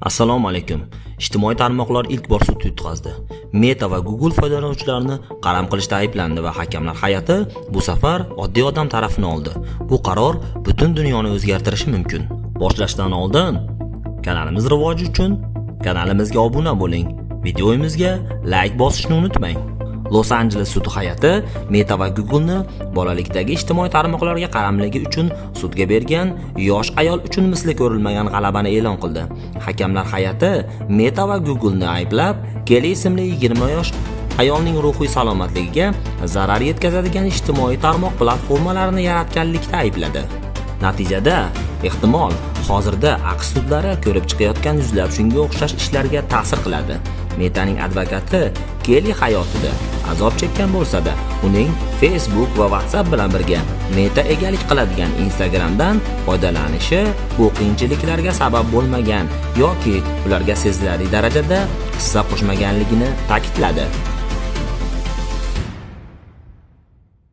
Assalomu alaykum. Ijtimoiy tarmoqlar ilk bor sud yutqazdi. Meta va Google foydalanuvchilarini qaram qilishda ayblandi va hakamlar hay'ati bu safar oddiy odam tarafini oldi. Bu qaror butun dunyoni o'zgartirishi mumkin. Boshlashdan oldin kanalimiz rivoji uchun kanalimizga obuna bo'ling. Videomizga like bosishni unutmang. Los Angeles sudi hay'ati Meta va Google'ni bolalikdagi ijtimoiy tarmoqlarga qaramligi uchun sudga bergan yosh ayol uchun misli ko'rilmagan g'alabani e'lon qildi. Hakamlar hay'ati Meta va Google'ni ayblab, Kelly ismli 20 yosh ayolning ruhiy salomatligiga zarar yetkazadigan ijtimoiy tarmoq platformalarini yaratganlikda aybladi. Natijada ehtimol hozirda AQSh sudlari ko'rib chiqayotgan yuzlab shunga o'xshash ishlarga ta'sir qiladi. Metaning advokati Kelly hayotida azob chekkan bo'lsa-da, uning Facebook va WhatsApp bilan birga Meta egalik qiladigan Instagramdan foydalanishi bu qiyinchiliklarga sabab bo'lmagan yoki ularga sezilarli darajada hissa qo'shmaganligini ta'kidladi.